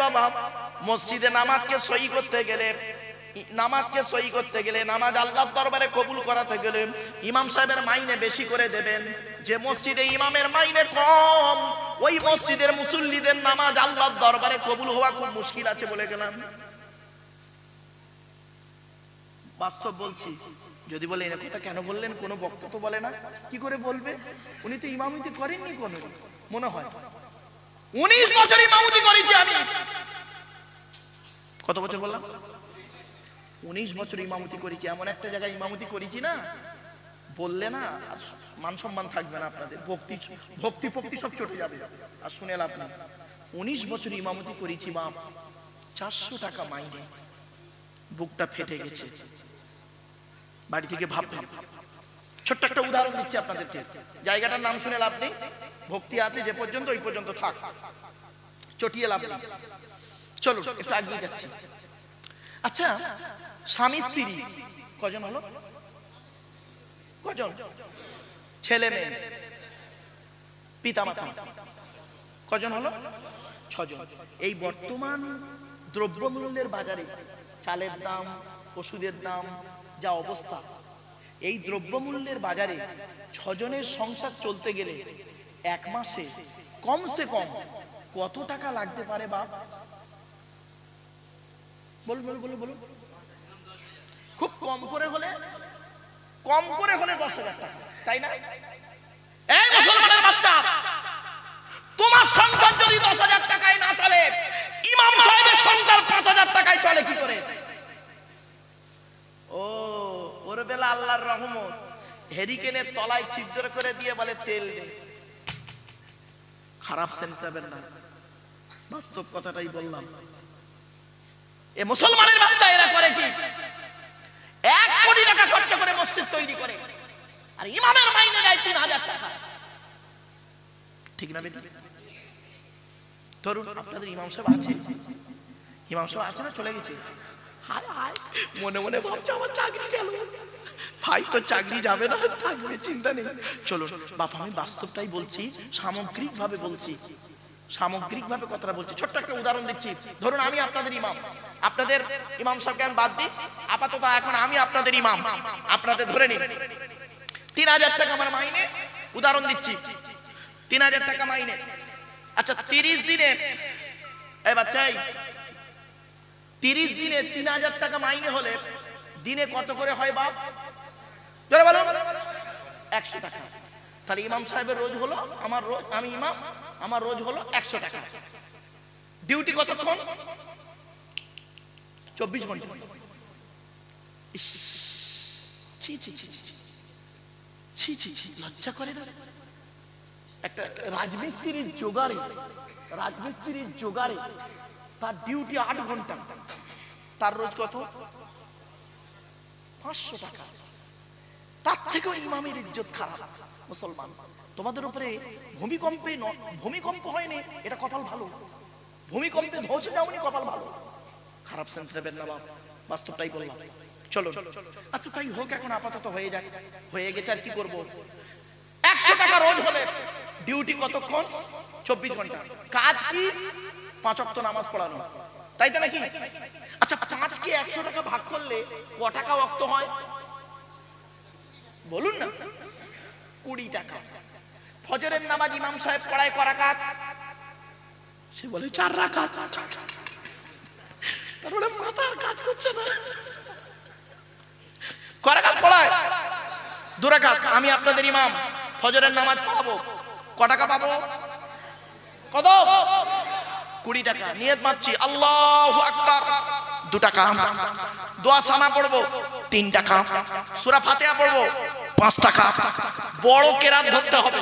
বাবা, মসজিদে নামাজকে সহি করতে গেলে, নামাজ আল্লাহর দরবারে কবুল করাতে গেলে ইমাম সাহেবের মাইনে বেশি করে দেবেন। যে মসজিদে ইমামের মাইনে কম, ওই মসজিদের মুসল্লিদের নামাজ আল্লাহর দরবারে কবুল হওয়া খুব মুশকিল আছে বলে গেলাম। বাস্তব বলছি। যদি বলে এর কথা কেন বললেন, কোনো বক্তা তো বলে না, কি করে বলবে? উনি তো ইমামতি করেননি কোনো, মনে হয় 19 বছর ইমামতি করেছি আমি। কত বছর বললাম? 19 বছর ইমামতি করেছি। এমন একটা জায়গায় ইমামতি করেছি না, বললে না আর মান সম্মান থাকবে না আপনাদের, ভক্তি সব চটে যাবে। আর শুনে লাভ না, 19 বছর ইমামতি করেছি বাপ, 400 টাকা মাইনে। বুকটা ফেটে গেছে। বাড়ি থেকে ভাববেন। ছোট্ট একটা উদাহরণ দিচ্ছি আপনাদেরকে, জায়গাটার নাম শুনে লাভ নেই, ভক্তি আছে যে পর্যন্ত ওই পর্যন্ত থাক, চটিয়ে লাভ নেই। চলো একটু আগিয়ে যাচ্ছি। আচ্ছা, স্বামী স্ত্রী কজন হলো? কজন? ছেলে মেয়ে পিতা মাতা কজন হলো? 6 জন। এই বর্তমান দ্রব্যমূল্যের বাজারে চালের দাম, ওষুধের দাম যা অবস্থা, এই দ্রব্যমূল্যের বাজারে 6 জনের সংসার চলতে গেলে এক মাসে কমসে কম কত টাকা লাগতে পারে বাপ? বলুন বলুন বলুন বলুন। খুব কম করে হলে 10,000 টাকা, তাই না? এই মুসলমানের বাচ্চা, তোমার সংসার যদি 10,000 টাকায় না চলে, ইমাম সাহেবের সংসার 5,000 টাকায় চলে কি করে? ও ওর বেলা আল্লাহর রহমত, হেরিকেনের তলায় ছিদ্র করে দিয়ে বলে তেল দে। খারাপ সেন্স নেবেন না, বাস্তব কথাটাই বললাম। এ মুসলমানের বাচ্চা এরা করে কি? 1 কোটি টাকা খরচ করে মসজিদ তৈরি করে, আর ইমামের মাইনে দেয় 3,000 টাকা। ঠিক না বেটি? ধরুন আপনাদের ইমাম সাহেব আছে না, চলে গেছে। হায় হায়, মনে মনে ভাবছে আমার চাকরি গেল। ভাই তো চাকরি যাবে না, থাকবে, চিন্তা নেই। চলো বাবা, আমি বাস্তবটাই বলছি, সামগ্রিকভাবে বলছি, সামগ্রিকভাবে কথাটা বলছি। ছোট্ট একটা উদাহরণ দিচ্ছি। ধরুন আমি আপনাদের ইমাম, আপনাদের ইমাম সাহেবকে আমি বাদ দিই, আপাতত এখন আমি আপনাদের ইমাম, আপনাদের ধরে নিন 3,000 টাকা আমার মাইনে। উদাহরণ দিচ্ছি, 3,000 টাকা মাইনে। আচ্ছা 30 দিনে, এই বাচ্চাই, 30 দিনে 3,000 টাকা মাইনে হলে দিনে কত করে হয় বাপ? জোরে বলুন। 100 টাকা। তাহলে ইমাম সাহেবের রোজ হলো, আমার রোজ, আমি ইমাম, আমার রোজ হলো 100 টাকা। ডিউটি কতক্ষণ? 24 ঘন্টা। ছি ছি ছি ছি ছি ছি ছি, লজ্জা করে না? একটা রাজমিস্ত্রির জোগাড়ে তার ডিউটি 8 ঘন্টা, তার রোজ কত? 500 টাকা। তার থেকেও ইমামের ইজ্জত খারাপ। মুসলমান, তোমাদের উপরে ভূমিকম্প হয়নি, এটা কপাল ভালো। ভূমিকম্পে ধসে যাওনি, কপাল ভালো। খারাপ সেন্স নেবেন না বাপ, বাস্তবটাই বললাম। চলো আচ্ছা তাই হোক, এখন আপাতত হয়ে যাক, হয়ে গেছে, আর কি করবো? 100 টাকা রোজ হলে ডিউটি কতক্ষণ? 24 ঘন্টা। কাজ কি? 5 ওয়াক্ত নামাজ পড়ানো, তাই তো নাকি? আচ্ছা 5 কে 100 টাকা ভাগ করলে ক টাকা ওয়াক্ত হয় বলুন না? 20 টাকা। ফজরের নামাজ ইমাম সাহেব পড়ায় ক রাকাত? সে বলে 4 রাকাত। তারপরে মাথার কাজ করছে না। ক রাকাত পড়ায়? 2 রাকাত। আমি আপনাদের ইমাম, ফজরের নামাজ পড়াবো, ক টাকা পাবো? কত? 20 টাকা। নিয়ত মারছি, আল্লাহু আকবার, 2 টাকা। দোয়া সানা পড়বো, 3 টাকা। সূরা ফাতিহা পড়বো, 5 টাকা। বড় কেরাত ধরতে হবে।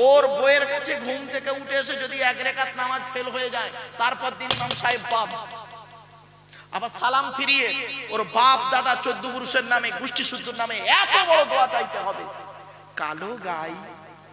ওর বইয়ের কাছে ঘুম থেকে উঠে এসে যদি 1 রাকাত নামাজ ফেল হয়ে যায়, তারপর দিন ইমাম সাহেব বাপ, আবার সালাম ফিরিয়ে ওর বাপ দাদা 14 পুরুষের নামে, গোষ্ঠী শুদ্ধর নামে এত বড় দোয়া চাইতে হবে। কালো গাই,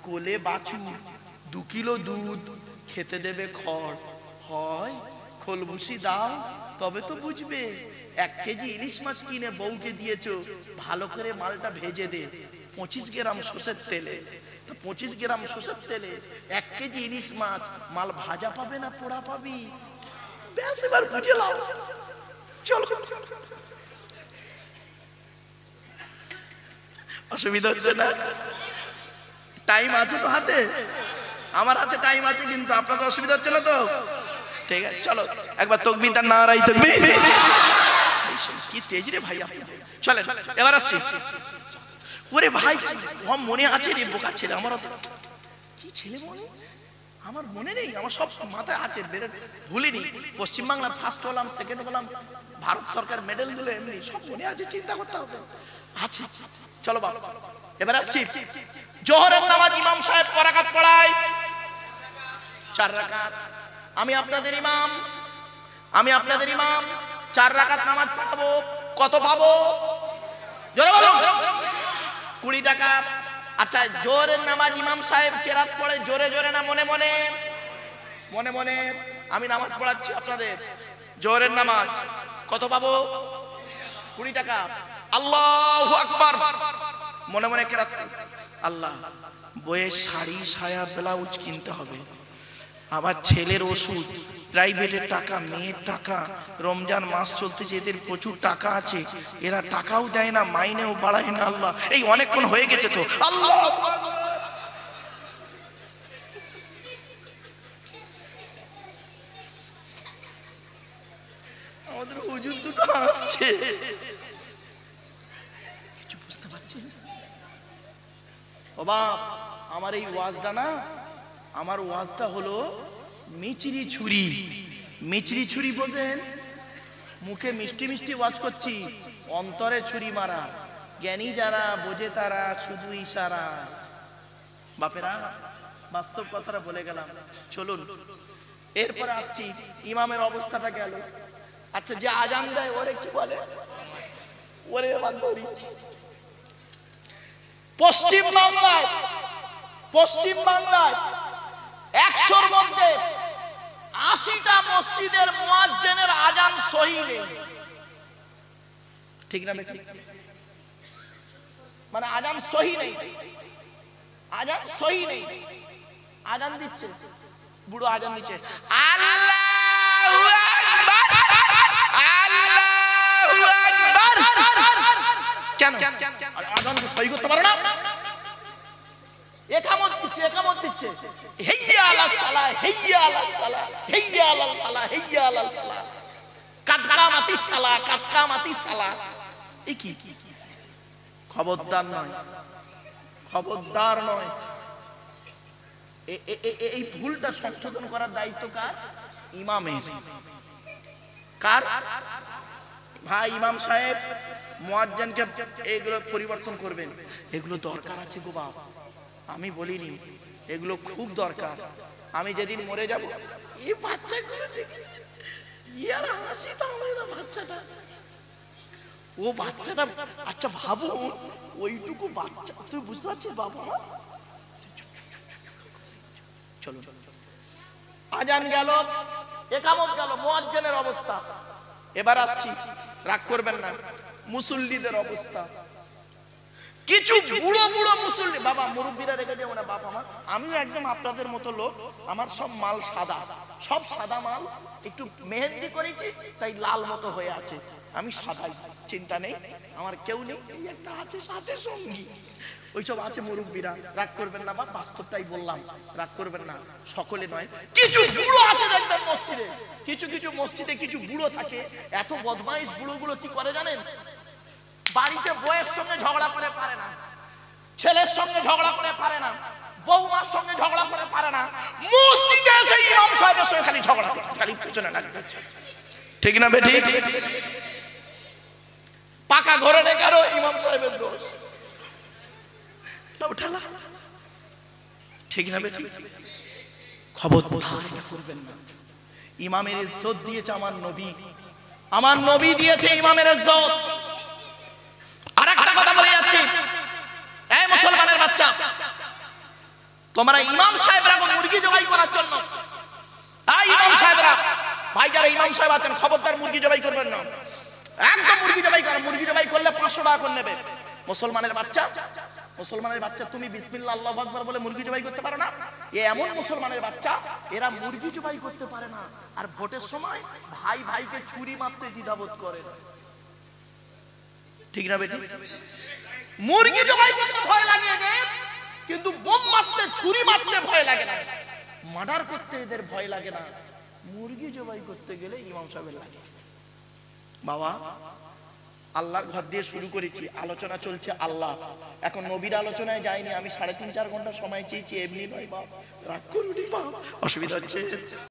কোলে বাছুর, 2 কিলো দুধ, খেতে দেবে খড়, হয় খোলভুসি দাও তবে তো বুঝবে। 1 কেজি ইলিশ মাছ কিনে বউকে দিয়েছো, ভালো করে মালটা ভেজে দে, 25 গ্রাম সরষের তেলে। তো 25 গ্রাম সরষের তেলে 1 কেজি ইলিশ মাছ, মাল ভাজা পাবে না পোড়া পাবি? ব্যাস এবার বুঝে নাও, চলো। অসুবিধা হচ্ছে না? টাইম আছে তো হাতে, আমার হাতে টাইম আছে, কিন্তু আপনাদের অসুবিধা হচ্ছে না তো? ঠিক আছে, চলো একবার তাকবীর আর নারায়ে তাকবীর। কি তেজ রে ভাই আপনি, চলেন এবার আসছি। ওরে ভাই মনে আছে রে বোকা ছেলে, আমার কি ছেলে মনে, আমার মনে নেই, আমার সব মাথায় আছে, ভুলিনি। পশ্চিমবাংলা ফার্স্ট হলাম, সেকেন্ড হলাম, ভারত সরকার মেডেল দিল, এমনি সব মনে আছে, চিন্তা করতে হবে। আচ্ছা চলো বাবা, এবার আসছি। জোহরের নামাজ ইমাম সাহেব ক রাকাত পড়ায়? 4 রাকাত। আমি আপনাদের ইমাম, 4 রাকাত নামাজ পড়াবো, কত পাবো? জোরে বলো। 20 টাকা। আচ্ছা, জোহরের নামাজ ইমাম সাহেব কেরাত পড়ে জোরে জোরে না মনে মনে? মনে মনে। আমি নামাজ পড়াচ্ছি আপনাদের, জোহরের নামাজ, কত পাবো? 20 টাকা। আল্লাহু আকবার, মনে মনে কেরাত। আল্লাহ, বইয়ের শাড়ি সায়া ব্লাউজ কিনতে হবে, আবার ছেলের ওষুধ, প্রাইভেটের টাকা, মেয়ের টাকা, রমজান মাস চলতেছে, এদের প্রচুর টাকা আছে, এরা টাকাও দেয় না, মাইনেও বাড়ায় না। আল্লাহ, এই অনেকক্ষণ হয়ে গেছে তো। আল্লাহ, আমাদের হুজুর দুটো আসছে, কিছু বুঝতে পারছি। বাবা, আমার এই ওয়াজটা না, আমার ওয়াজটা হলো মিচড়ি ছুরি। মিচড়ি ছুরি বোঝেন? মুখে মিষ্টি মিষ্টি ওয়াজ করছি, অন্তরে ছুরি মারা। জ্ঞানী যারা, বোঝে তারা, শুধু ইশারা। বাপেরা, বাস্তব কথাটা বলে গেলাম, চলুন এরপরে আসছি। ইমামের অবস্থাটা গেল। আচ্ছা, যে আজান দেয় ওরে কি বলে? ওরে বান্ধবী। পশ্চিম বাংলায় 100-র মধ্যে 80টা মসজিদের মুয়াজ্জিনের আজান সহি নেই। ঠিক না বেঠিক? মানে আজান সহি নেই, আজান সহি নেই। আজান দিচ্ছে, বুড়ো আজান দিচ্ছে, আল্লাহু আকবার, আল্লাহু আকবার। কেন আজান সহি করতে পারো না? একামত দিচ্ছে, হাইয়া আলাস সালাহ, হাইয়া আলাস সালাহ, হাইয়া আলাল ফালাহ, হাইয়া আলাল ফালাহ, কাদ কামাতিস সালাহ, কাদ কামাতিস সালাহ। এই কি? খবরদার নয়, খবরদার নয়। এই ভুলটা সংশোধন করার দায়িত্ব কার? ইমামের। কার? ভাই ইমাম সাহেব মুয়াজ্জিনকে এইগুলো পরিবর্তন করবেন, এগুলো দরকার আছে গো বাবা। আমি বলিনি, এগুলো খুব দরকার। আমি যেদিন মরে যাব, এই বাচ্চাগুলো দেখেছি, ইয়ার হাসি থামে না বাচ্চাটা, ও বাচ্চাটা। আচ্ছা ভাবো, ওইটুকু বাচ্চা, তুই বুঝতে পারছিস বাবা? চলো, আজান গেল, একামত গেল, মুয়াজ্জিনের অবস্থা। এবার আসছি, রাগ করবেন না, মুসল্লিদের অবস্থা। কিছু বুড়ো বুড়ো মুসল্লি, বাবা মুরব্বীরা রেখে যাবো না বাপ আমার, আমিও একদম আপনাদের মতো লোক, আমার সব মাল সাদা, সব সাদা মাল, একটু মেহেন্দি করেছি তাই লাল মতো হয়ে আছে, আমি সাদাই, চিন্তা নেই, আমার কেউ নেই, এই একটা আছে সাথে সঙ্গী, ওইসব আছে মুরব্বীরা। রাগ করবেন না বাপ, বাস্তবটাই বললাম, রাগ করবেন না, সকলে নয়, কিছু বুড়ো আছে দেখবেন মসজিদে, কিছু মসজিদে কিছু বুড়ো থাকে, এত বদমাইশ বুড়োগুলো কি করে জানেন? বাড়িতে বউয়ের সঙ্গে ঝগড়া করে পারে না, ছেলের সঙ্গে ঝগড়া করে পারে না, বৌমার সঙ্গে ঝগড়া করে পারে না, মসজিদে এসে ইমাম সাহেবের সঙ্গে খালি ঝগড়া করে, খালি পেছনে লাগবে। ঠিক না বেঠিক? পাকা ঘরে রেখে ইমাম সাহেবের দোষ, ঠিক না বেঠিক? খবরদার এটা করবেন না। ইমামের ইজ্জত দিয়েছে আমার নবী, আমার নবী দিয়েছে ইমামের ইজ্জত। আরেকটা কথা বলে যাচ্ছি, এই মুসলমানের বাচ্চা, তোমরা ইমাম সাহেবরা মুরগি জবাই করার জন্য, এই ইমাম সাহেবরা, ভাই যারা ইমাম সাহেব আছেন, খবরদার মুরগি জবাই করবেন না, একদম মুরগি জবাই করেন, মুরগি জবাই করলে 500 টাকা করে নেবে। মুসলমানের বাচ্চা, মুসলমানের বাচ্চা তুমি বিসমিল্লাহ আল্লাহু আকবার বলে মুরগি জবাই করতে পারো না? এ এমন মুসলমানের বাচ্চা, এরা মুরগি জবাই করতে পারে না, আর ভোটের সময় ভাই ভাইকে ছুরি মারতে দ্বিধাবোধ করে। ঠিক না বেটি? মুরগি জবাই করতে ভয় লাগে এদের, কিন্তু বোম মারতে ছুরি মারতে ভয় লাগে না, মার্ডার করতে এদের ভয় লাগে না, মুরগি জবাই করতে গেলে ইমাম সাহেবের লাগে। বাবা, আল্লাহর ঘর দিয়ে শুরু করেছি, আলোচনা চলছে আল্লাহ, এখন নবীর আলোচনায় যাইনি। আমি 3.5-4 ঘন্টা সময় চেয়েছি, এমনি নয় বাপ, রাগ করুনি বাপ, অসুবিধা হচ্ছে।